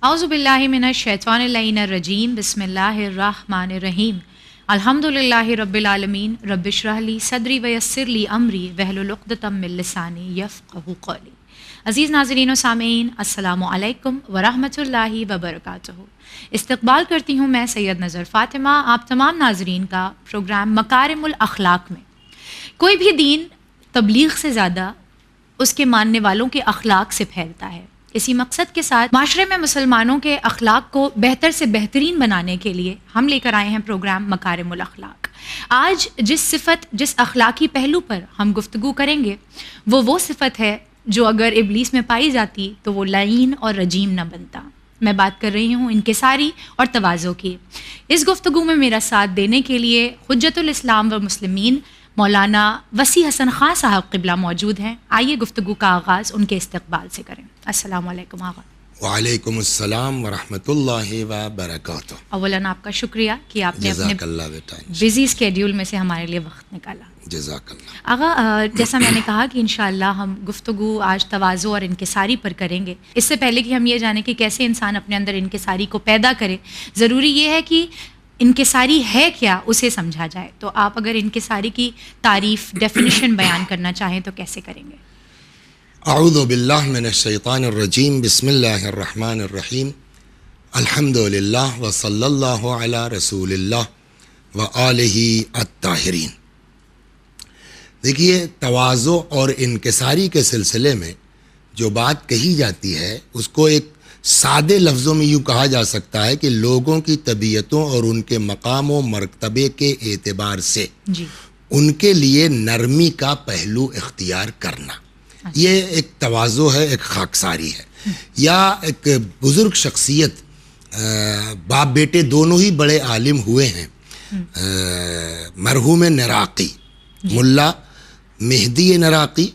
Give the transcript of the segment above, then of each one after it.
اعوذ باللہ من الشیطان اللعین الرجیم بسم اللہ الرحمن الرحیم الحمدللہ رب العالمین رب اشرح لی صدری ویسر لی امری واحلل عقدۃ من لسانی یفقہوا قولی. عزیز ناظرین و سامعین، السلام علیکم ورحمۃ اللہ وبرکاتہ. استقبال کرتی ہوں میں سید نظر فاطمہ آپ تمام ناظرین کا پروگرام مکارم الاخلاق میں. کوئی بھی دین تبلیغ سے زیادہ اس کے ماننے والوں کے اخلاق سے پھیلتا ہے. اسی مقصد کے ساتھ معاشرے میں مسلمانوں کے اخلاق کو بہتر سے بہترین بنانے کے لیے ہم لے کر آئے ہیں پروگرام مکارم الاخلاق. آج جس اخلاقی پہلو پر ہم گفتگو کریں گے وہ صفت ہے جو اگر ابلیس میں پائی جاتی تو وہ لعین اور رجیم نہ بنتا. میں بات کر رہی ہوں انکساری اور تواضع کی. اس گفتگو میں میرا ساتھ دینے کے لیے حجت الاسلام و مسلمین مولانا وسیع حسن خان صاحب قبلہ موجود ہیں. آئیے گفتگو کا آغاز ان کے استقبال سے کریں. السلام علیکم آغا. وعلیکم السلام ورحمۃ اللہ وبرکاتہ. اولاً آپ کا شکریہ کہ آپ نے جزاک اللہ بیٹا بزی اسکیڈیول میں سے ہمارے لیے وقت نکالا. جزاک اللہ. آغا، جیسا میں نے کہا کہ انشاءاللہ ہم گفتگو آج تواضع اور انکساری پر کریں گے. اس سے پہلے کہ ہم یہ جانیں کہ کیسے انسان اپنے اندر انکساری کو پیدا کرے، ضروری یہ ہے کہ انکساری ہے کیا اسے سمجھا جائے. تو آپ اگر انکساری کی تعریف ڈیفینیشن بیان کرنا چاہیں تو کیسے کریں گے؟ اعوذ باللہ من الشیطان الرجیم بسم اللہ الرحمن الرحیم الحمد للہ وصلی اللہ علی رسول اللہ وآلہ الطاہرین. دیکھیے، تواضع اور انکساری کے سلسلے میں جو بات کہی جاتی ہے اس کو ایک سادے لفظوں میں یوں کہا جا سکتا ہے کہ لوگوں کی طبیعتوں اور ان کے مقام و مرتبے کے اعتبار سے ان کے لیے نرمی کا پہلو اختیار کرنا، یہ ایک تواضع ہے، ایک خاکساری ہے. یا ایک بزرگ شخصیت، باپ بیٹے دونوں ہی بڑے عالم ہوئے ہیں، مرحوم نراقی، ملا مہدی نراقی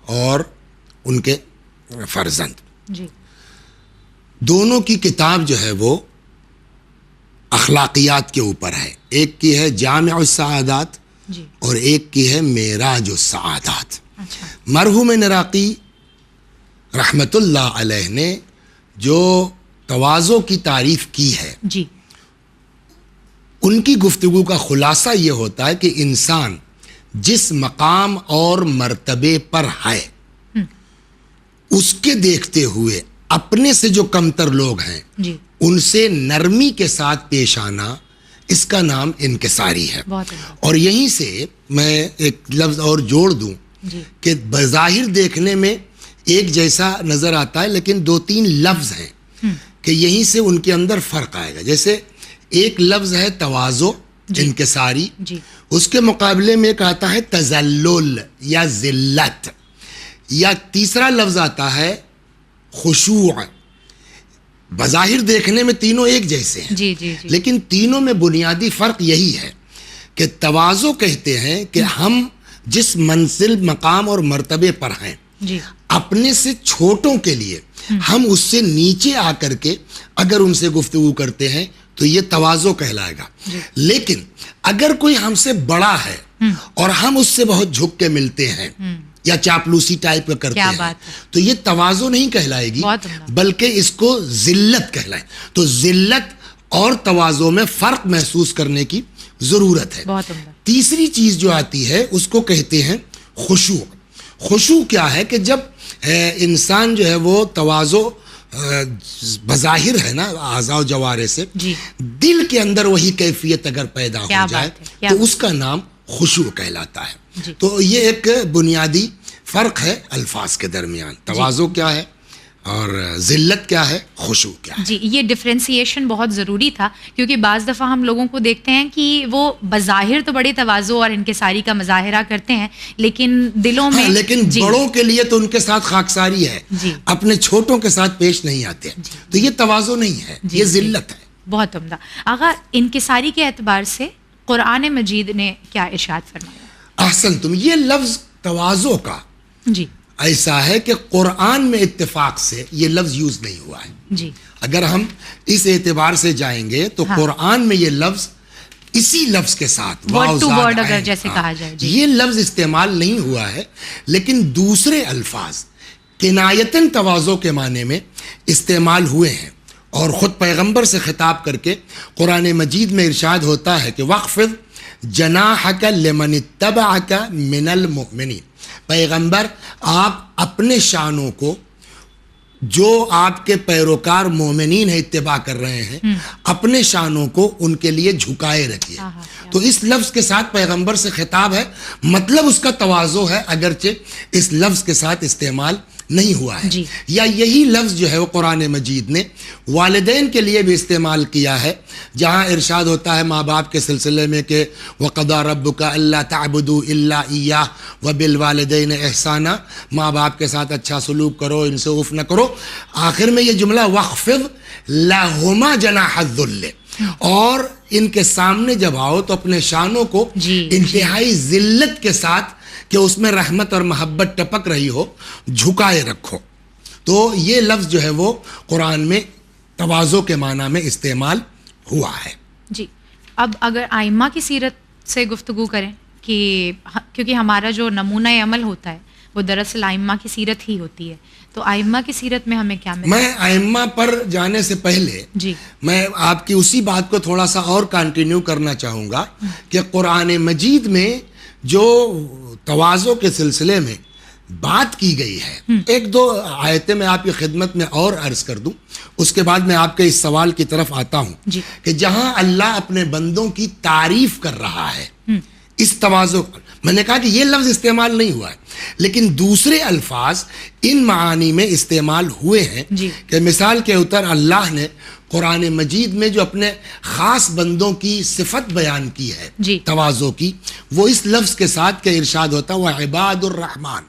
اور ان کے فرزند، دونوں کی کتاب جو ہے وہ اخلاقیات کے اوپر ہے. ایک کی ہے جامع السعادات اور ایک کی ہے معراج السعادات. مرحوم نراقی رحمت اللہ علیہ نے جو تواضع کی تعریف کی ہے، ان کی گفتگو کا خلاصہ یہ ہوتا ہے کہ انسان جس مقام اور مرتبے پر ہے اس کے دیکھتے ہوئے اپنے سے جو کمتر لوگ ہیں ان سے نرمی کے ساتھ پیش آنا، اس کا نام انکساری ہے. اور یہیں سے میں ایک لفظ اور جوڑ دوں کہ بظاہر دیکھنے میں ایک جیسا نظر آتا ہے لیکن دو تین لفظ ہیں کہ یہیں سے ان کے اندر فرق آئے گا. جیسے ایک لفظ ہے تواضع، انکساری، اس کے مقابلے میں ایک آتا ہے تذلل یا ذلت، یا تیسرا لفظ آتا ہے خشوع. بظاہر دیکھنے میں تینوں ایک جیسے ہیں لیکن تینوں میں بنیادی فرق یہی ہے کہ تواضع کہتے ہیں کہ ہم جس منزل، مقام اور مرتبے پر ہیں اپنے سے چھوٹوں کے لیے ہم اس سے نیچے آ کر کے اگر ان سے گفتگو کرتے ہیں تو یہ تواضع کہلائے گا. لیکن اگر کوئی ہم سے بڑا ہے اور ہم اس سے بہت جھک کے ملتے ہیں یا چاپلوسی ٹائپ کا کرتے ہیں تو یہ تواضع نہیں کہلائے گی بلکہ اس کو ذلت کہلائے. تو ذلت اور تواضع میں فرق محسوس کرنے کی ضرورت ہے. تیسری چیز جو آتی ہے اس کو کہتے ہیں خشوع. خشوع کیا ہے کہ جب انسان جو ہے وہ تواضع بظاہر ہے نا اعضاء و جوارح سے، دل کے اندر وہی کیفیت اگر پیدا ہو جائے تو اس کا نام خشوع کہلاتا ہے. تو یہ ایک بنیادی فرق ہے الفاظ کے درمیان. تواضع کیا ہے اور ذلت کیا ہے، خشوع کیا ہے. یہ ڈفرینسیشن بہت ضروری تھا کیونکہ بعض دفعہ ہم لوگوں کو دیکھتے ہیں کہ وہ بظاہر تو بڑے تواضع اور انکساری کا مظاہرہ کرتے ہیں لیکن دلوں میں لیکن بڑوں کے لیے تو ان کے ساتھ خاکساری ہے، اپنے چھوٹوں کے ساتھ پیش نہیں آتے. تو یہ تواضع نہیں ہے، یہ ذلت ہے. بہت عمدہ. آغا، انکساری کے اعتبار سے قرآن مجید نے کیا ارشاد فرمایا؟ احسن تم. یہ لفظ تواضع کا ایسا ہے کہ قرآن میں اتفاق سے یہ لفظ یوز نہیں ہوا ہے. اگر ہم اس اعتبار سے جائیں گے تو قرآن میں یہ لفظ اسی لفظ کے ساتھ ورڈ ٹو ورڈ اگر جیسے کہا جائے یہ لفظ استعمال نہیں ہوا ہے، لیکن دوسرے الفاظ کنایتاً تواضع کے معنی میں استعمال ہوئے ہیں. اور خود پیغمبر سے خطاب کر کے قرآن مجید میں ارشاد ہوتا ہے کہ وَخْفِضْ جناحک لمن اتبعک من المؤمنین، پیغمبر آپ اپنے شانوں کو جو آپ کے پیروکار مومنین ہیں اتباع کر رہے ہیں، اپنے شانوں کو ان کے لیے جھکائے رکھیے. تو اس لفظ کے ساتھ پیغمبر سے خطاب ہے، مطلب اس کا تواضع ہے، اگرچہ اس لفظ کے ساتھ استعمال نہیں ہوا ہے. یا یہی لفظ جو ہے وہ قرآن مجید نے والدین کے لیے بھی استعمال کیا ہے، جہاں ارشاد ہوتا ہے ماں باپ کے سلسلے میں کہ وَقَضَىٰ رَبُّكَ أَلَّا تَعْبُدُوا إِلَّا إِيَّاهُ وَبِالْوَالِدَيْنِ إِحْسَانًا، ماں باپ کے ساتھ اچھا سلوک کرو، ان سے عف نہ کرو. آخر میں یہ جملہ وَخْفِضْ لَهُمَا جَنَاحَ الذُّلِّ، اور ان کے سامنے جب آؤ تو اپنے شانوں کو انتہائی ذلت کے ساتھ کہ اس میں رحمت اور محبت ٹپک رہی ہو جھکائے رکھو. تو یہ لفظ جو ہے وہ قرآن میں تواضع کے معنی میں استعمال ہوا ہے. جی اب اگر ائمہ کی سیرت سے گفتگو کریں کہ کیونکہ ہمارا جو نمونہ عمل ہوتا ہے وہ دراصل ائمہ کی سیرت ہی ہوتی ہے، تو ائمہ کی سیرت میں ہمیں کیا ملتا ہے؟ میں ائمہ پر جانے سے پہلے میں آپ کی اسی بات کو تھوڑا سا اور کنٹینیو کرنا چاہوں گا کہ قرآن مجید میں جو تواضع کے سلسلے میں بات کی گئی ہے، ایک دو آیتیں میں آپ کی خدمت میں اور عرض کر دوں، اس کے بعد میں آپ کے اس سوال کی طرف آتا ہوں کہ جہاں اللہ اپنے بندوں کی تعریف کر رہا ہے اس تواضع، میں نے کہا کہ یہ لفظ استعمال نہیں ہوا ہے، لیکن دوسرے الفاظ ان معانی میں استعمال ہوئے ہیں کہ مثال کے اوپر اللہ نے قرآن مجید میں جو اپنے خاص بندوں کی صفت بیان کی ہے تواضع کی، وہ اس لفظ کے ساتھ کہ ارشاد ہوتا ہے وعباد الرحمن،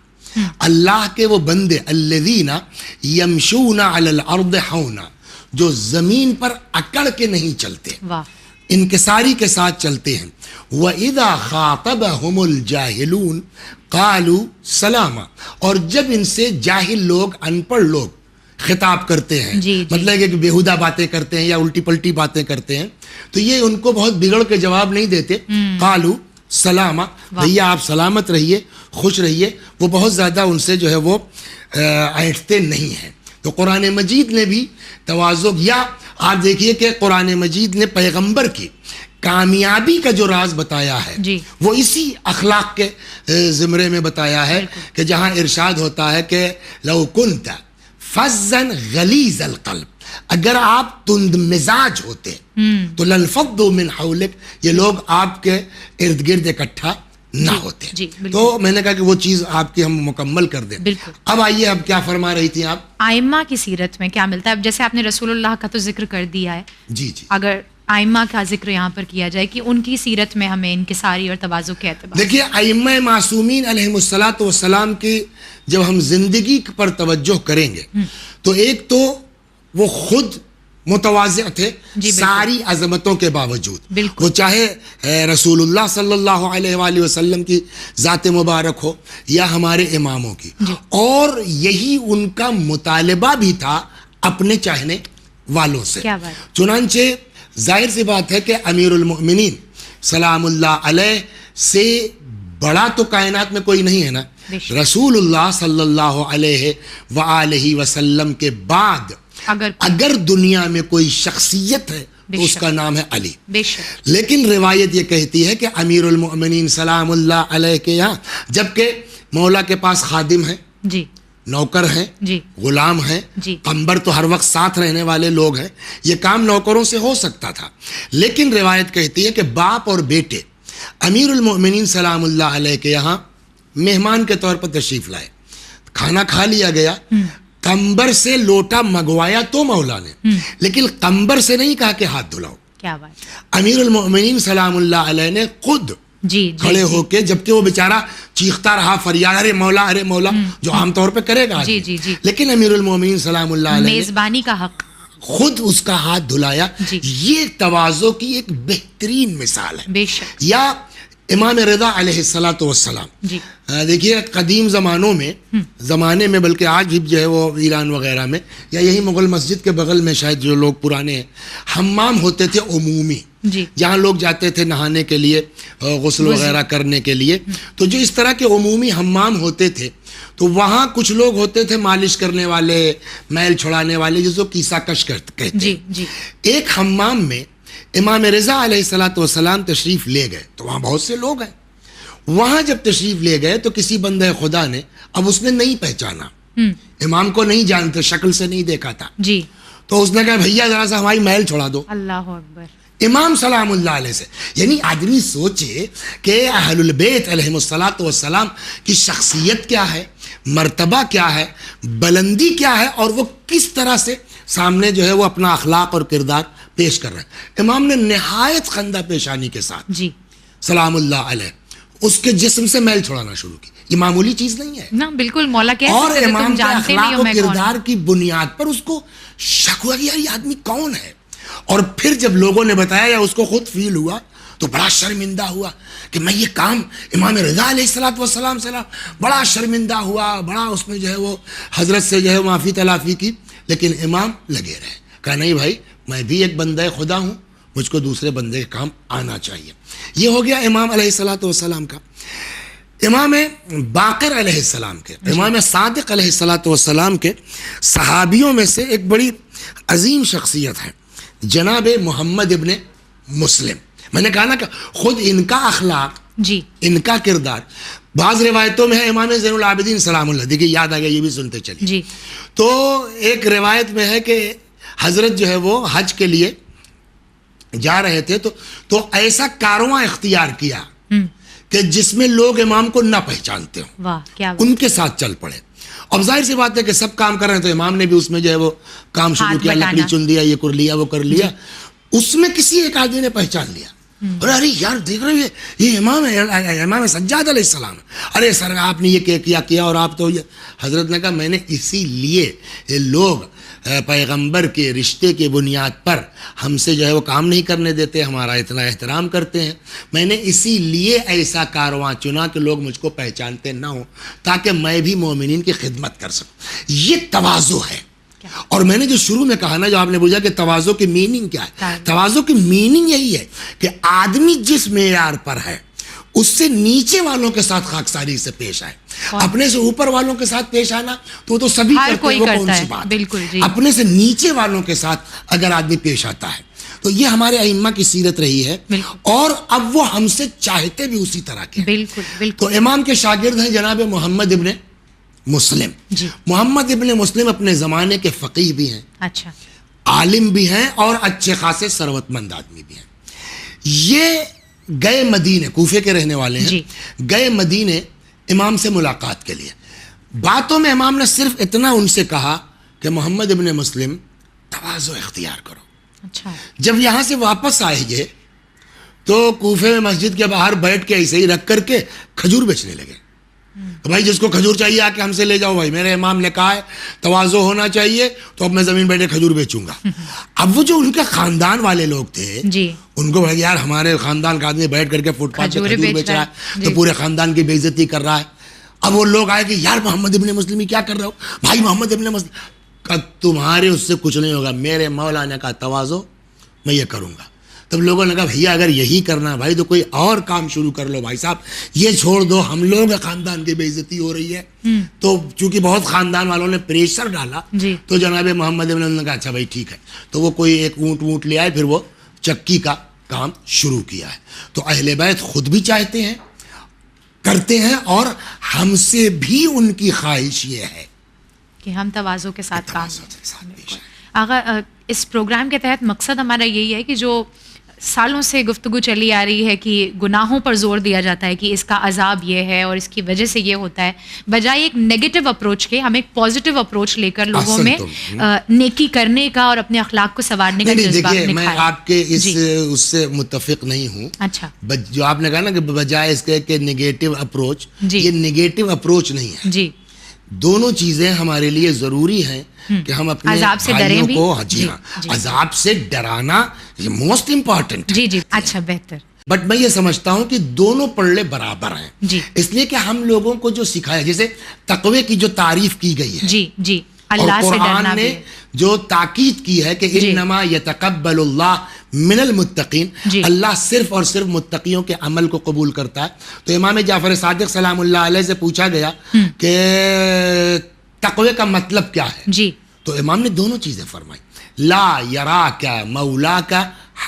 اللہ کے وہ بندے الذین یمشون علی الارض ہونا، جو زمین پر اکڑ کے نہیں چلتے، انکساری کے ساتھ چلتے ہیں. وَإِذَا خَاطَبَهُمُ الْجَاهِلُونَ قَالُوا سَلَامًا، اور جب ان سے جاہل لوگ، ان پڑھ لوگ خطاب کرتے ہیں، مطلب کہ بیہودہ باتیں کرتے ہیں یا الٹی پلٹی باتیں کرتے ہیں، تو یہ ان کو بہت بگڑ کے جواب نہیں دیتے، قالوا سلامہ، بھیا آپ سلامت رہیے، خوش رہیے، وہ بہت زیادہ ان سے جو ہے وہ ایٹھتے نہیں ہیں. تو قرآن مجید نے بھی تواضع، یا آپ دیکھیے کہ قرآن مجید نے پیغمبر کی کامیابی کا جو راز بتایا ہے وہ اسی اخلاق کے زمرے میں بتایا ہے کہ جہاں ارشاد ہوتا ہے کہ لو کنت فظا غلیظ القلب، اگر آپ تند مزاج ہوتے تو لنفضوا من حولک، یہ لوگ آپ کے ارد گرد اکٹھا نہ ہوتے. تو میں نے کہا کہ وہ چیز آپ کی ہم مکمل کر دیں. اب آئیے، اب کیا فرما رہی تھی آپ؟ ائمہ کی سیرت میں کیا ملتا ہے؟ اب جیسے آپ نے رسول اللہ کا تو ذکر کر دیا ہے، اگر ائمہ کا ذکر یہاں پر کیا جائے کہ ان کی سیرت میں ہمیں انکساری اور تواضع کے اعتبار، دیکھیے ائمہ معصومین علیہم الصلاۃ والسلام کی جب ہم زندگی پر توجہ کریں گے تو ایک تو وہ خود متواضع تھے ساری عظمتوں کے باوجود، وہ چاہے رسول اللہ صلی اللہ علیہ وآلہ وسلم کی ذات مبارک ہو یا ہمارے اماموں کی، اور یہی ان کا مطالبہ بھی تھا اپنے چاہنے والوں سے. چنانچہ ظاہر سی بات ہے کہ امیر المؤمنین سلام اللہ علیہ سے بڑا تو کائنات میں کوئی نہیں ہے نا. رسول اللہ صلی اللہ علیہ وآلہ وسلم کے بعد اگر دنیا میں کوئی شخصیت ہے تو اس کا نام ہے علی. لیکن روایت یہ کہتی ہے کہ امیر المؤمنین سلام اللہ علیہ کے یہاں جبکہ مولا کے پاس خادم ہیں، نوکر ہیں، غلام ہیں، قنبر تو ہر وقت ساتھ رہنے والے لوگ ہیں، یہ کام نوکروں سے ہو سکتا تھا، لیکن روایت کہتی ہے کہ باپ اور بیٹے امیر المؤمنین سلام اللہ علیہ کے یہاں مہمان کے طور پر تشریف لائے، کھانا کھا لیا گیا، قنبر سے لوٹا منگوایا تو مولا نے، لیکن قنبر سے نہیں کہا کہ ہاتھ دھلاؤ. امیر المؤمنین سلام اللہ علیہ نے خود کھڑے ہو کے، جبکہ وہ بیچارہ چیختا رہا فریاد ارے مولا جو عام طور پہ کرے گا، لیکن امیر المؤمنین سلام اللہ علیہ میزبانی کا حق خود اس کا ہاتھ دھلایا. یہ تواضع کی ایک بہترین مثال ہے. یا امام رضا علیہ الصلاۃ والسلام. جی دیکھیے قدیم زمانے میں بلکہ آج بھی جو ہے وہ ایران وغیرہ میں یا یہی مغل مسجد کے بغل میں شاید جو لوگ پرانے ہیں, حمام ہوتے تھے عمومی, جی جہاں لوگ جاتے تھے نہانے کے لیے, غسل وغیرہ کرنے کے لیے. تو جو اس طرح کے عمومی حمام ہوتے تھے تو وہاں کچھ لوگ ہوتے تھے مالش کرنے والے, میل چھڑانے والے, جس کو کیسا کش کہتے ہیں. جی جی ایک حمام میں امام رضا علیہ الصلاۃ والسلام تشریف لے گئے, تو وہاں بہت سے لوگ ہیں. وہاں جب تشریف لے گئے تو کسی بندہ خدا نے, اب اس نے نہیں پہچانا, امام کو نہیں جانتے, شکل سے نہیں دیکھا تھا, جی تو اس نے کہا بھیا ذرا سا ہماری محل چھوڑا دو. اللہ اکبر. امام سلام اللہ علیہ سے, یعنی آدمی سوچے کہ اہل البیت علیہم الصلاۃ والسلام کی شخصیت کیا ہے, مرتبہ کیا ہے, بلندی کیا ہے, اور وہ کس طرح سے سامنے جو ہے وہ اپنا اخلاق اور کردار پیش کر رہے ہیں. امام نے نہایت خندہ پیشانی کے ساتھ جی سلام اللہ علیہ اس کے جسم سے میل چھوڑانا شروع کی. یہ معمولی چیز نہیں ہے. نا بالکل, مولا کہہ اور سکتے تھے امام تم کے جانتے نہیں اخلاق ہو و میں کون ہوں. کردار کی بنیاد پر اس کو شک ہوا کہ یار یہ آدمی کون ہے. اور پھر جب لوگوں نے بتایا یا اس کو خود فیل ہوا تو بڑا شرمندہ ہوا کہ میں یہ کام امام رضا علیہ الصلوۃ والسلام سے بڑا شرمندہ ہوا, بڑا اس میں جو ہے وہ حضرت سے جو ہے معافی تلافی کی. لیکن امام لگے رہے, کہا نہیں بھائی میں بھی ایک بندہ خدا ہوں, مجھ کو دوسرے بندے کے کام آنا چاہیے. یہ ہو گیا امام علیہ الصلوۃ والسلام کا. امام باقر علیہ السلام کے, امام صادق علیہ الصلوۃ والسلام کے صحابیوں میں سے ایک بڑی عظیم شخصیت ہے جناب محمد ابن مسلم. میں نے کہا نا کہ خود ان کا اخلاق, جی ان کا کردار, بعض روایتوں میں ہے امام زین العابدین سلام اللہ, دیکھیے یاد آ گیا, یہ بھی سنتے چلیے. جی تو ایک روایت میں ہے کہ حضرت جو ہے وہ حج کے لیے جا رہے تھے تو ایسا کارواں اختیار کیا کہ جس میں لوگ امام کو نہ پہچانتے ہوں, واہ کیا ان کے ساتھ چل پڑے. اب ظاہر سی بات ہے کہ سب کام کر رہے ہیں تو امام نے بھی اس میں جو ہے وہ کام شروع کیا, لکڑی چن دیا, یہ کر لیا, وہ کر لیا. اس میں کسی ایک آدمی نے پہچان لیا, ارے یار دیکھ رہے ہیں یہ امام ہے, امام سجاد علیہ السلام. ارے سر آپ نے یہ کیا اور آپ تو حضرت نے کہا میں نے اسی لیے لوگ پیغمبر کے رشتے کے بنیاد پر ہم سے جو ہے وہ کام نہیں کرنے دیتے, ہمارا اتنا احترام کرتے ہیں. میں نے اسی لیے ایسا کارواں چنا کہ لوگ مجھ کو پہچانتے نہ ہوں تاکہ میں بھی مومنین کی خدمت کر سکوں. یہ تواضع ہے. اور میں نے جو شروع میں کہا نا, جو آپ نے پوچھا کہ تواضع کی میننگ کیا ہے, تواضع کی میننگ یہی ہے کہ آدمی جس معیار پر ہے اس سے نیچے والوں کے ساتھ خاکساری سے پیش آئے. اپنے سے اوپر والوں کے ساتھ پیش آنا تو سبھی کرتے ہیں, وہ کون سی بات ہے. اپنے سے نیچے والوں کے ساتھ اگر آدمی پیش آتا ہے تو یہ ہمارے ائمہ کی سیرت رہی ہے, اور اب وہ ہم سے چاہتے بھی اسی طرح کے. بالکل. تو امام کے شاگرد ہیں جناب محمد ابن مسلم. محمد ابن مسلم اپنے زمانے کے فقیہ بھی ہیں, اچھا عالم بھی ہیں, اور اچھے خاصے ثروت مند آدمی بھی ہیں. یہ گئے مدینے, کوفے کے رہنے والے ہیں, گئے مدینے امام سے ملاقات کے لیے. باتوں میں امام نے صرف اتنا ان سے کہا کہ محمد ابن مسلم تواضع اختیار کرو. اچھا. جب یہاں سے واپس آئے گے تو کوفے میں مسجد کے باہر بیٹھ کے ایسے ہی رکھ کر کے کھجور بیچنے لگے. بھائی جس کو کھجور چاہیے آ کے ہم سے لے جاؤ, بھائی میرے امام نے کہا ہے تواضع ہونا چاہیے, تو اب میں زمین بیٹھے کھجور بیچوں گا. اب وہ جو ان کے خاندان والے لوگ تھے ان کو بھائی یار ہمارے خاندان کا آدمی بیٹھ کر کے فٹ پاتھ پہ کھجور بیچ رہا ہے تو پورے خاندان کی بے عزتی کر رہا ہے. اب وہ لوگ آئے کہ یار محمد ابن مسلم کیا کر رہے ہو, بھائی محمد ابن مسلم کا تمہارے اس سے کچھ نہیں ہوگا, میرے مولا نے کہا تواضع میں یہ کروں گا. تب لوگوں نے کہا بھیا اگر یہی کرنا ہے بھائی تو کوئی اور کام شروع کر لو, بھائی صاحب یہ چھوڑ دو, ہم لوگ خاندان کی بے عزتی ہو رہی ہے. تو چونکہ بہت خاندان والوں نے پریشر ڈالا تو جناب محمد ابن نے کہا اچھا بھائی ٹھیک ہے. تو وہ کوئی ایک اونٹ لے آئے, پھر وہ چکی کا کام شروع کیا ہے. تو اہل بیت خود بھی چاہتے ہیں, کرتے ہیں, اور ہم سے بھی ان کی خواہش یہ ہے کہ ہم تواضع کے ساتھ کام کریں. آغا اس پروگرام کے تحت مقصد ہمارا یہی ہے کہ جو سالوں سے گفتگو چلی آ رہی ہے کہ گناہوں پر زور دیا جاتا ہے کہ اس کا عذاب یہ ہے اور اس کی وجہ سے یہ ہوتا ہے, بجائے ایک نیگیٹو اپروچ کے ہم ایک پازیٹیو اپروچ لے کر لوگوں میں نیکی کرنے کا اور اپنے اخلاق کو سنوارنے کا جذبہ نکھائیں. میں آپ کے اس سے متفق نہیں ہوں. اچھا. جو آپ نے کہا نا کہ بجائے اس کے کہ نیگیٹو اپروچ, یہ نیگیٹو اپروچ نہیں ہے. جی دونوں چیزیں ہمارے لیے ضروری ہیں کہ ہم اپنے بھائیوں کو عذاب سے ڈرانا موسٹ امپورٹنٹ. جی اچھا بہتر. بٹ میں یہ سمجھتا ہوں کہ دونوں پڑھلے برابر ہیں جی اس لیے کہ ہم لوگوں کو جو سکھایا جیسے تقوی کی جو تعریف کی گئی ہے جی جی اور اللہ سے قرآن ڈرنا نے بھی جو تاکید کی ہے کہ جی انما یتقبل اللہ من المتقین جی اللہ صرف اور صرف متقیوں کے عمل کو قبول کرتا ہے. تو امام جعفر صادق سلام اللہ علیہ سے پوچھا گیا کہ تقوی کا مطلب کیا ہے جی تو امام نے دونوں چیزیں فرمائی. لا یراک مولاک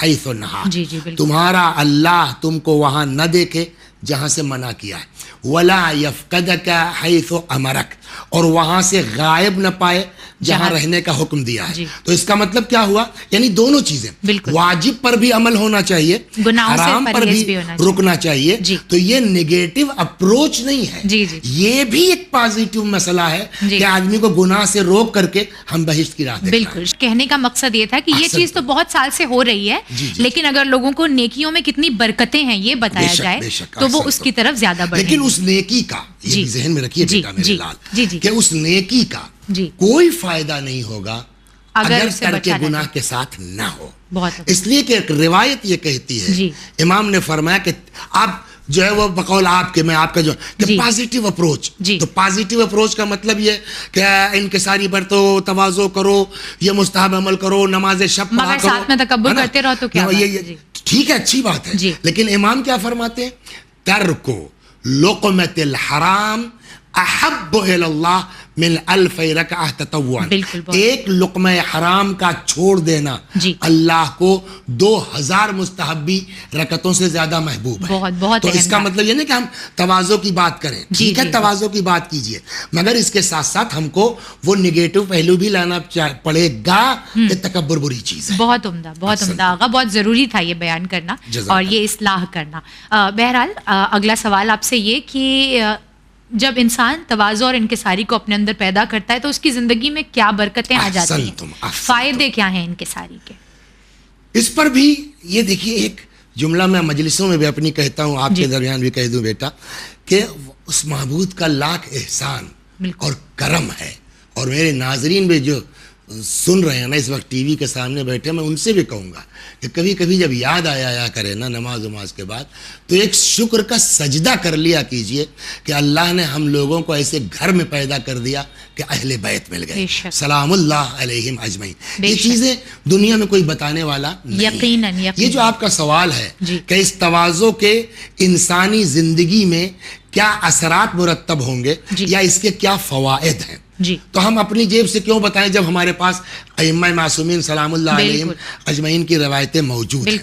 حیث نہا جی جی بالکل تمہارا اللہ تم کو وہاں نہ دیکھے جہاں سے منع کیا ہے. ولا یفقدک حیث امرک اور وہاں سے غائب نہ پائے جہاں رہنے کا حکم دیا ہے. جی تو اس کا مطلب کیا ہوا یعنی دونوں چیزیں بالکل واجب پر بھی عمل ہونا چاہیے گناہوں سے حرام پر پرہیز بھی ہونا چاہیے. رکنا چاہیے. جی تو یہ نیگیٹو اپروچ نہیں ہے جی جی یہ بھی ایک پازیٹیو مسئلہ ہے جی کہ آدمی کو گناہ سے روک کر کے ہم بہشت کی راہ دیکھنا ہے. بالکل کہنے کا مقصد یہ تھا کہ یہ احسن چیز تو بہت سال سے ہو رہی ہے جی جی لیکن اگر لوگوں کو نیکیوں میں کتنی برکتیں ہیں یہ بتایا بے شک، جائے بے شک، تو وہ احسن اس کی طرف زیادہ بڑھیں لیکن گے. اس نیکی کا یہ جی بھی ذہن میں رکھیے جی بیٹا میرے جی لال جی جی کہ اس نیکی کا جی کوئی فائدہ نہیں ہوگا اگر اسے ترک بچا نہ گناہ جائے. کے ساتھ نہ ہو. بہت اس لیے کہ ایک روایت یہ کہتی ہے جی امام نے فرمایا کہ آپ جو ہے وہ بقول آپ کے میں آپ کا جو کہ جی پازیٹیو اپروچ جی تو پازیٹیو اپروچ کا مطلب یہ کہ انکساری برتو تواضع کرو یہ مستحب عمل کرو نماز شب پڑھا مگر کرو ساتھ میں تکبر ہے نا؟ کرتے رہو تو کیا بات ہے. جی ٹھیک ہے اچھی بات ہے جی لیکن امام کیا فرماتے ہیں ترک لقمۃ الحرام احب الی اللہ من الف رکعہ تطوعا. بالکل ایک لقمہ حرام کا چھوڑ دینا جی اللہ کو 2000 مستحبی رکعتوں سے زیادہ محبوب ہے. بہت بہت تو اس اہم کا بات. مطلب یہ نہیں کہ ہم تواضع کی بات کریں جی ٹھیک ہے جی تواضع کی بات کیجئے مگر اس کے ساتھ ساتھ ہم کو وہ نگیٹو پہلو بھی لانا پڑے گا کہ تکبر بری چیز ہے. بہت عمدہ بہت عمدہ آغا بہت ضروری تھا یہ بیان کرنا جزاک اور اللہ. یہ اصلاح کرنا. بہرحال اگلا سوال آپ سے یہ کہ جب انسان تواضع اور انکساری کو اپنے اندر پیدا کرتا ہے تو اس کی زندگی میں کیا برکتیں آ جاتی احسنتم، ہیں احسنتم. فائدے کیا ہیں انکساری کے؟ اس پر بھی یہ دیکھیے ایک جملہ میں مجلسوں میں بھی اپنی کہتا ہوں آپ کے درمیان بھی کہہ دوں بیٹا کہ اس معبود کا لاکھ احسان بالکل اور کرم ہے. اور میرے ناظرین بھی جو سن رہے ہیں نا اس وقت ٹی وی کے سامنے بیٹھے میں ان سے بھی کہوں گا کہ کبھی کبھی جب یاد آیا کرے نا نماز کے بعد تو ایک شکر کا سجدہ کر لیا کیجئے کہ اللہ نے ہم لوگوں کو ایسے گھر میں پیدا کر دیا کہ اہل بیت مل گئے سلام اللہ علیہم اجمعین. یہ چیزیں دنیا میں کوئی بتانے والا نہیں. یقیناً یہ جو آپ کا سوال ہے جی. کہ اس تواضع کے انسانی زندگی میں کیا اثرات مرتب ہوں گے جی. یا اس کے کیا فوائد ہیں جی تو ہم اپنی جیب سے کیوں بتائیں جب ہمارے پاس ائمہ معصومین سلام اللہ علیہم اجمعین کی روایتیں موجود ہیں.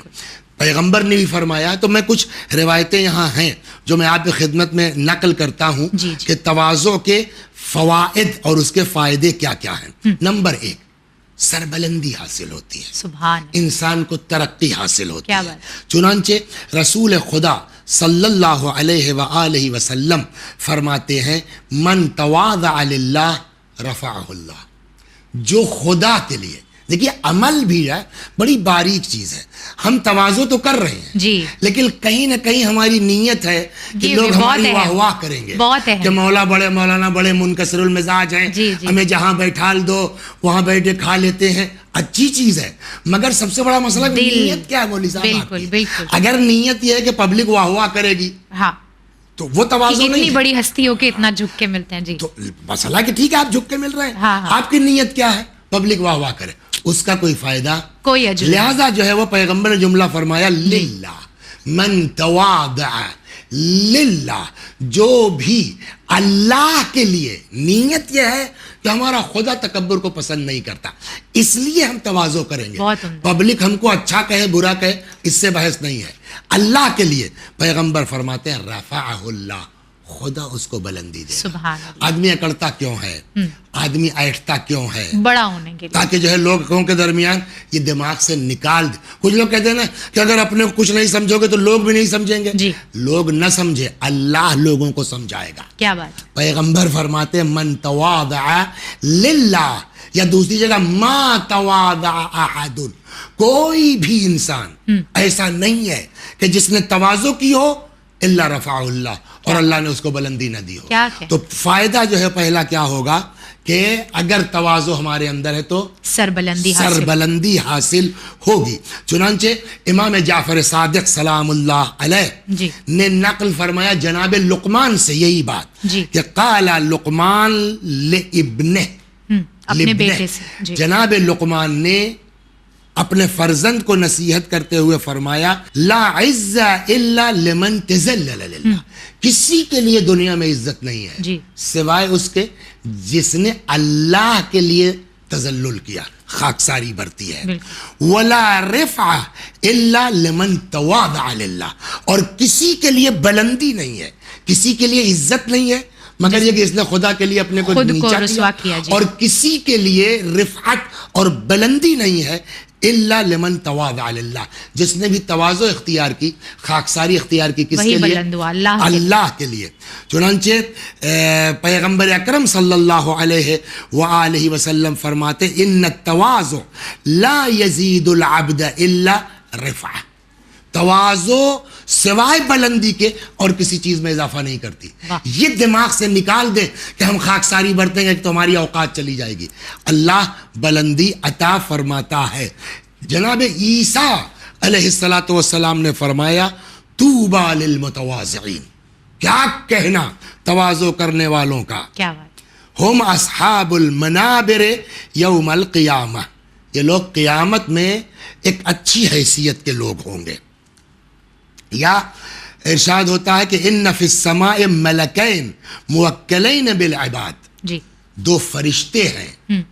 پیغمبر نے بھی فرمایا تو میں کچھ روایتیں یہاں ہیں جو میں آپ کی خدمت میں نقل کرتا ہوں جی جی. کہ تواضع کے فوائد اور اس کے فائدے کیا کیا ہیں. نمبر 1 سربلندی حاصل ہوتی ہے. سبحان انسان کو ترقی حاصل ہوتی کیا ہے. بات. چنانچہ رسول خدا صلی اللہ علیہ وآلہ وسلم فرماتے ہیں من تواضع للہ رفعہ اللہ. جو خدا کے لیے دیکھیے عمل بھی ہے بڑی باریک چیز ہے. ہم تواضع تو کر رہے ہیں جی لیکن کہیں نہ کہیں ہماری نیت ہے کہ لوگ ہماری واہ واہ کریں گے کہ مولانا بڑے منکسر المزاج ہیں جی جی. ہمیں جہاں بیٹھال دو وہاں بیٹھے کھا لیتے ہیں. اچھی چیز ہے مگر سب سے بڑا مسئلہ نیت کیا ہے مولوی صاحب. بالکل بالکل. اگر نیت یہ ہے کہ پبلک واہ واہ کرے گی ہاں تو وہ تواضع نہیں ہے. اتنی بڑی ہستی ہو کے اتنا جھک کے ملتے ہیں. جی تو مسئلہ کہ ٹھیک ہے آپ جھک کے مل رہے ہیں ہاں آپ کی نیت کیا ہے پبلک واہ واہ کرے اس کا کوئی فائدہ کوئی اجر. لہذا جو ہے وہ پیغمبر نے جملہ فرمایا للہ من تواضع للہ جو بھی اللہ کے لیے. نیت یہ ہے کہ ہمارا خدا تکبر کو پسند نہیں کرتا اس لیے ہم تواضع کریں گے. پبلک ہم کو اچھا کہے برا کہے اس سے بحث نہیں ہے. اللہ کے لیے پیغمبر فرماتے ہیں رفعہ اللہ خدا اس کو بلندی دے. سبحان اللہ. آدمی اکڑتا کیوں ہے آدمی ایٹھتا کیوں ہے بڑا ہونے کے لیے تاکہ جو ہے لوگوں کے درمیان یہ دماغ سے نکال دے. کچھ لوگ کہتے ہیں نا کہ اگر اپنے کچھ نہیں سمجھو گے تو لوگ بھی نہیں سمجھیں گے. جی. لوگ نہ سمجھے اللہ لوگوں کو سمجھائے گا. کیا بات. پیغمبر فرماتے من تواضع للہ یا دوسری جگہ ما تواضع احد. کوئی بھی انسان ایسا نہیں ہے کہ جس نے تواضع کی ہو الا رفعہ اللہ، اور اللہ نے اس کو بلندی نہ دی ہو. کیا کہ تو فائدہ جو ہے پہلا کیا ہوگا کہ اگر تواضع ہمارے اندر ہے تو سربلندی حاصل ہوگی. چنانچہ امام جعفر صادق سلام اللہ علیہ نے نقل فرمایا جناب لقمان سے یہی بات کہ قال لقمان لابنہ، اپنے بیٹے سے جناب لقمان نے اپنے فرزند کو نصیحت کرتے ہوئے فرمایا لا عز الا لمن تذلل للہ، کسی کے لیے دنیا میں عزت نہیں ہے سوائے اس کے جس نے اللہ کے لیے تذلل کیا، خاکساری برتی ہے. ولا رفع الا لمن تواضع للہ، اور کسی کے لیے بلندی نہیں ہے، کسی کے لیے عزت نہیں ہے مگر یہ کہ اس نے خدا کے لیے اپنے کو نیچا رسوا کیا. اور کسی کے لیے رفعت اور بلندی نہیں ہے الا لمن تواضع للہ، جس نے بھی تواضع اختیار کی، خاکساری اختیار کی، کس کے لیے؟ اللہ کے لیے. چنانچہ پیغمبر اکرم صلی اللہ علیہ وآلہ وسلم فرماتے ان التواضع لا یزید العبد الا رفعہ، تواضع سوائے بلندی کے اور کسی چیز میں اضافہ نہیں کرتی. یہ دماغ سے نکال دیں کہ ہم خاکساری برتیں گے تو ہماری اوقات چلی جائے گی. اللہ بلندی عطا فرماتا ہے. جناب عیسیٰ علیہ السلام نے فرمایا طوبیٰ للمتواضعین، کیا کہنا تواضع کرنے والوں کا، کیا بات، ہم اصحاب المنابر یوم القیامہ، یہ لوگ قیامت میں ایک اچھی حیثیت کے لوگ ہوں گے. یا ارشاد ہوتا ہے کہ ان فی السماء ملکین موکلین بالعباد، دو فرشتے ہیں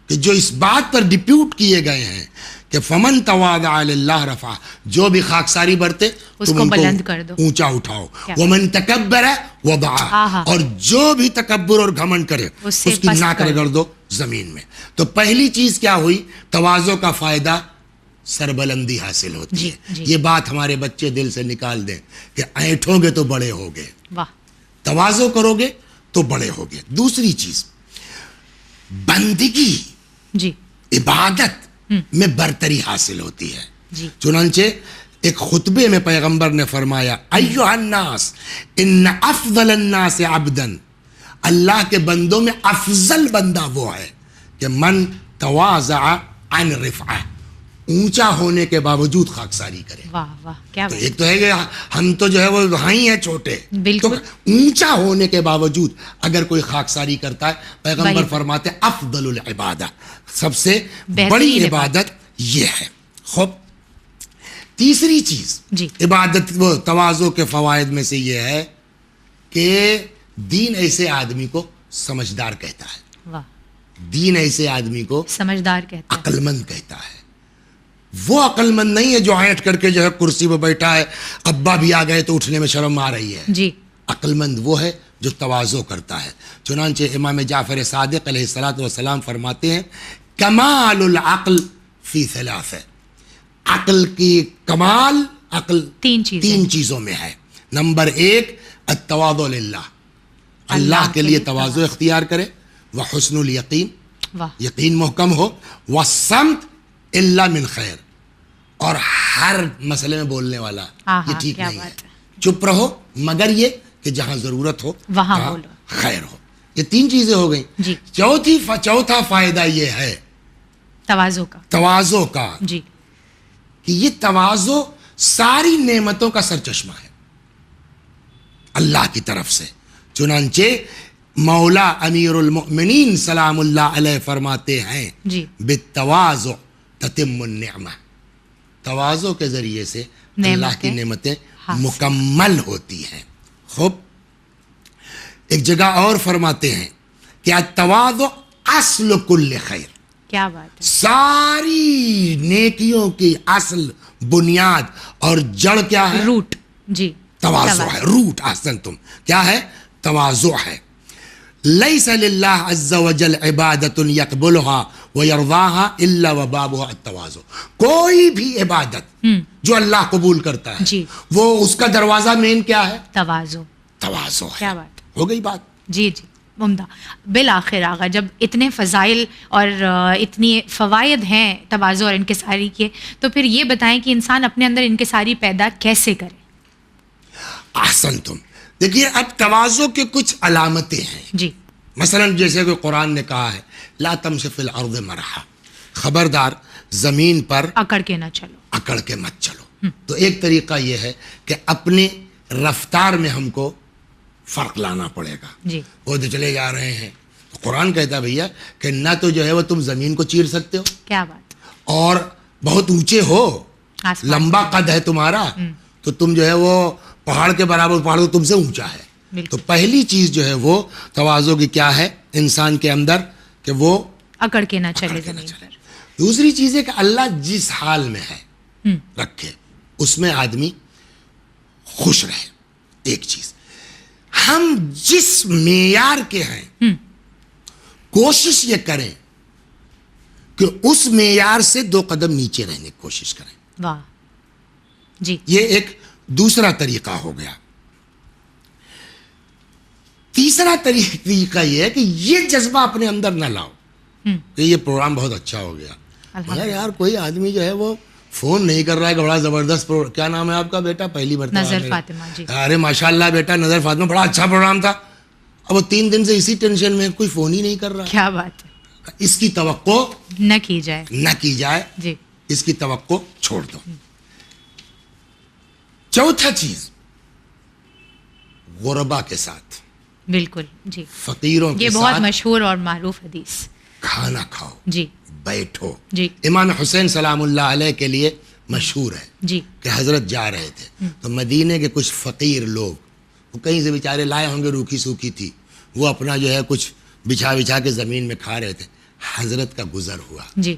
کہ جو اس بات پر ڈپیوٹ کیے گئے ہیں کہ فمن تواضع للہ رفع، جو بھی خاکساری برتے تم ان کو اونچا اٹھاؤ، ومن تکبر وضع، اور جو بھی تکبر اور گھمنڈ کرے اس کی ناک رگڑ دو زمین میں. تو پہلی چیز کیا ہوئی، تواضع کا فائدہ سربلندی حاصل ہوتی ہے. یہ بات ہمارے بچے دل سے نکال دیں کہ اینٹھو گے تو بڑے ہوگے، تواضع کرو گے تو بڑے ہوگے. دوسری چیز بندگی، عبادت میں برتری حاصل ہوتی ہے. چنانچہ ایک خطبے میں پیغمبر نے فرمایا ایھا الناس ان افضل الناس عبدا، اللہ کے بندوں میں افضل بندہ وہ ہے کہ من تواضع عن رفعہ، اونچا ہونے کے باوجود خاکساری کرے. تو ایک تو ہے کہ ہم تو جو ہے وہ ہی ہیں چھوٹے، تو اونچا ہونے کے باوجود اگر کوئی خاکساری کرتا ہے پیغمبر فرماتے افضل العبادہ، سب سے بڑی عبادت یہ ہے. خوب، تیسری چیز عبادت وہ تواضع کے فوائد میں سے یہ ہے کہ دین ایسے آدمی کو سمجھدار کہتا ہے. دین ایسے آدمی کو سمجھدار کہتا ہے، عقل مند کہتا ہے. وہ عقل مند نہیں ہے جو اینٹ کر کے جو ہے کرسی پہ بیٹھا ہے، ابا بھی آ گئے تو اٹھنے میں شرم آ رہی ہے. عقل مند وہ ہے جو تواضع کرتا ہے. چنانچہ امام جعفر صادق علیہ السلام فرماتے ہیں کمال العقل فی ثلاث، عقل کی کمال عقل تین چیزوں میں ہے. نمبر 1 التواضع للہ، اللہ کے لیے تواضع اختیار کرے، وحسن الیقین، یقین محکم ہو، والصمت الا من خیر، اور ہر مسئلے میں بولنے والا یہ ٹھیک نہیں ہے، چپ رہو مگر یہ کہ جہاں ضرورت ہو وہاں خیر ہو. یہ تین چیزیں ہو گئیں. چوتھا فائدہ یہ ہے تواضع کا کہ یہ تواضع ساری نعمتوں کا سرچشمہ ہے اللہ کی طرف سے. چنانچہ مولا امیر المؤمنین سلام اللہ علیہ فرماتے ہیں بالتواضع تتم النعمہ، تواضع کے ذریعے سے اللہ کی نعمتیں مکمل ہوتی ہیں. خوب، ایک جگہ اور فرماتے ہیں کہ التواضع اصل کل خیر، کیا بات ہے، ساری نیکیوں کی اصل، بنیاد اور جڑ کیا ہے؟ روٹ. تواضع ہے. روٹ، احسن تم، کیا ہے؟ تواضع ہے. لیس للہ عز وجل عبادت یقبلها ویرضاها الا وبابها التواضع. کوئی بھی عبادت جو اللہ قبول کرتا ہے وہ اس کا دروازہ مین کیا ہے؟ تواضع ہے. کیا بات ہو گئی بات. جی عمدہ. بالآخر آغا جب اتنے فضائل اور اتنی فوائد ہیں تواضع اور انکساری کے، تو پھر یہ بتائیں کہ انسان اپنے اندر انکساری پیدا کیسے کرے؟ احسنتم. دیکھیے اب تواضع کے کچھ علامتیں ہیں. جی. مثلا جیسے کہ قرآن نے کہا ہے لا تمشِ فی الارض مرحا، خبردار زمین پر اکڑ کے نہ چلو، اکڑ کے مت چلو. تو ایک طریقہ یہ ہے کہ اپنے رفتار میں ہم کو فرق لانا پڑے گا. جی. وہ تو چلے جا رہے ہیں، تو قرآن کہتا ہے بھیا کہ نہ تو جو ہے وہ تم زمین کو چیر سکتے ہو، کیا بات، اور بہت اونچے ہو، آسمان لمبا قد ہے تمہارا، تو تم جو ہے وہ پہاڑ کے برابر، پہاڑ تو تم سے اونچا ہے. تو پہلی چیز جو ہے وہ تواضع کی کیا ہے انسان کے اندر کہ وہ اکڑ کے نہ چلے زمین پر. دوسری چیز ہے کہ اللہ جس حال میں ہے رکھے اس میں آدمی خوش رہے. ایک چیز ہم جس معیار کے ہیں کوشش یہ کریں کہ اس معیار سے 2 قدم نیچے رہنے کی کوشش کریں. واہ. جی. یہ ایک دوسرا طریقہ ہو گیا. تیسرا طریقہ یہ ہے کہ یہ جذبہ اپنے اندر نہ لاؤ کہ یہ پروگرام بہت اچھا ہو گیا، مگر یار کوئی آدمی جو ہے وہ فون نہیں کر رہا ہے کہ بڑا زبردست کیا نام ہے آپ کا بیٹا، پہلی مرتبہ نظر فاطمہ. جی. ارے ماشاء اللہ بیٹا نظر فاطمہ بڑا اچھا پروگرام تھا. اب وہ 3 دن سے اسی ٹینشن میں کوئی فون ہی نہیں کر رہا. کیا بات ہے. اس کی توقع نہ کی جائے. جی. اس کی توقع چھوڑ دو. چوتھا چیز غربا کے ساتھ، بالکل. جی. فقیروں کے یہ ساتھ بہت مشہور اور معروف حدیث. کھانا کھاؤ. جی. بیٹھو. جی. امام حسین سلام اللہ علیہ کے لیے مشہور ہے جی کہ حضرت جا رہے تھے تو مدینے کے کچھ فقیر لوگ وہ کہیں سے بیچارے لائے ہوں گے، روکھی سوکھی تھی، وہ اپنا جو ہے کچھ بچھا کے زمین میں کھا رہے تھے. حضرت کا گزر ہوا. جی.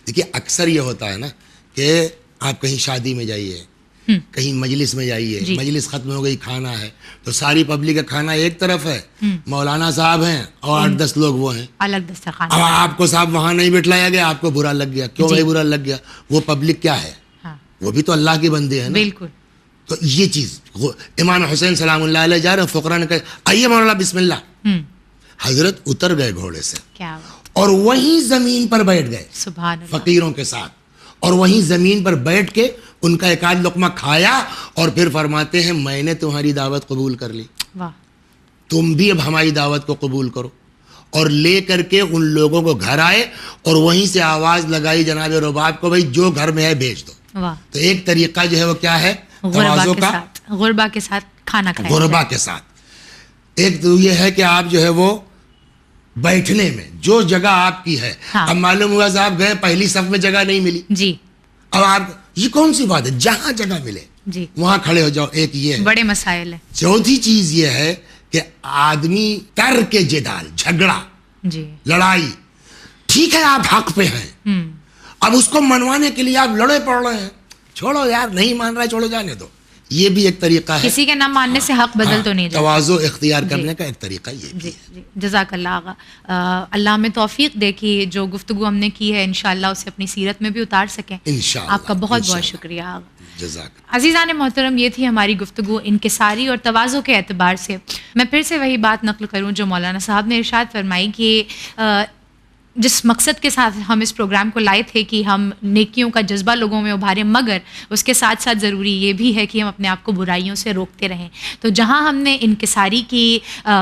دیکھیے اکثر یہ ہوتا ہے نا کہ آپ کہیں شادی میں جائیے، کہیں مجلس میں جائیے، مجلس ختم ہو گئی، کھانا ہے تو ساری پبلک کا کھانا ایک طرف ہے، مولانا صاحب ہیں اور 8-10 لوگ وہ ہیں الگ دسترخوان. اب آپ کو صاحب وہاں نہیں بٹھلایا گیا، آپ کو برا لگ گیا. کیوں بھائی برا لگ گیا؟ وہ پبلک کیا ہے؟ وہ بھی تو اللہ کے بندے ہیں نا. بالکل. تو یہ چیز امام حسین سلام اللہ علیہ جا رہے ہیں، فقراء نے کہا آئیے مولانا بسم اللہ. حضرت اتر گئے گھوڑے سے کیا اور وہیں زمین پر بیٹھ گئے سبحان اللہ فقیروں کے ساتھ، اور وہیں زمین پر بیٹھ کے ان کا 1 آدھ لقمہ کھایا اور پھر فرماتے ہیں میں نے تمہاری دعوت قبول کر لی، واہ تم بھی اب ہماری دعوت کو قبول کرو. اور لے کر کے ان لوگوں کو گھر آئے اور وہیں سے آواز لگائی جناب رباب کو بھائی جو گھر میں ہے بھیج دو. واہ. تو ایک طریقہ جو ہے وہ کیا ہے؟ غربا کے ساتھ، غربا کے ساتھ کھانا کھایا. غربا کے ساتھ. ایک تو یہ ہے کہ آپ جو ہے وہ بیٹھنے میں جو جگہ آپ کی ہے، اب معلوم ہوا صاحب گئے پہلی صف میں جگہ نہیں ملی، جی اب آپ یہ کون سی بات ہے، جہاں جگہ ملے جی وہاں کھڑے ہو جاؤ. ایک یہ ہے. بڑے مسائل ہیں. چوتھی چیز یہ ہے کہ آدمی ترک جدال، جھگڑا، جی لڑائی، ٹھیک ہے آپ حق پہ ہیں، اب اس کو منوانے کے لیے آپ لڑے پڑ رہے ہیں، چھوڑو یار نہیں مان رہا ہے چھوڑو جانے دو. یہ بھی ایک طریقہ ہے، کسی کے نہ ماننے سے حق بدل تو نہیں جاتا. تواضع اختیار کرنے کا ایک طریقہ یہ بھی ہے. جی جزاک اللہ آغا. اللہ ہمیں توفیق دے کہ جو گفتگو ہم نے کی ہے انشاءاللہ اسے اپنی سیرت میں بھی اتار سکیں. انشاءاللہ. آپ کا بہت بہت شکریہ آغا. جزاک. عزیزان محترم، یہ تھی ہماری گفتگو انکساری اور تواضع کے اعتبار سے. میں پھر سے وہی بات نقل کروں جو مولانا صاحب نے ارشاد فرمائی کہ جس مقصد کے ساتھ ہم اس پروگرام کو لائے تھے کہ ہم نیکیوں کا جذبہ لوگوں میں ابھاریں، مگر اس کے ساتھ ساتھ ضروری یہ بھی ہے کہ ہم اپنے آپ کو برائیوں سے روکتے رہیں. تو جہاں ہم نے انکساری کی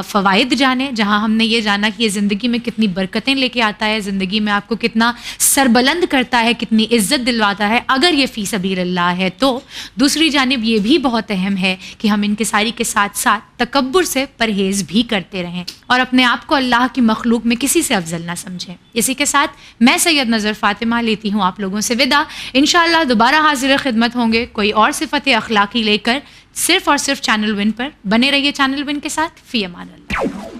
فوائد جانے، جہاں ہم نے یہ جانا کہ یہ زندگی میں کتنی برکتیں لے کے آتا ہے، زندگی میں آپ کو کتنا سربلند کرتا ہے، کتنی عزت دلواتا ہے اگر یہ فی سبیل اللہ ہے، تو دوسری جانب یہ بھی بہت اہم ہے کہ ہم انکساری کے ساتھ ساتھ تکبر سے پرہیز بھی کرتے رہیں اور اپنے آپ کو اللہ کی مخلوق میں کسی سے افضل نہ سمجھیں. اسی کے ساتھ میں سید نظر فاطمہ لیتی ہوں آپ لوگوں سے وداع. انشاءاللہ دوبارہ حاضر خدمت ہوں گے کوئی اور صفت اخلاقی لے کر، صرف اور صرف چینل ون پر. بنے رہیے چینل ون کے ساتھ. فی امان اللہ.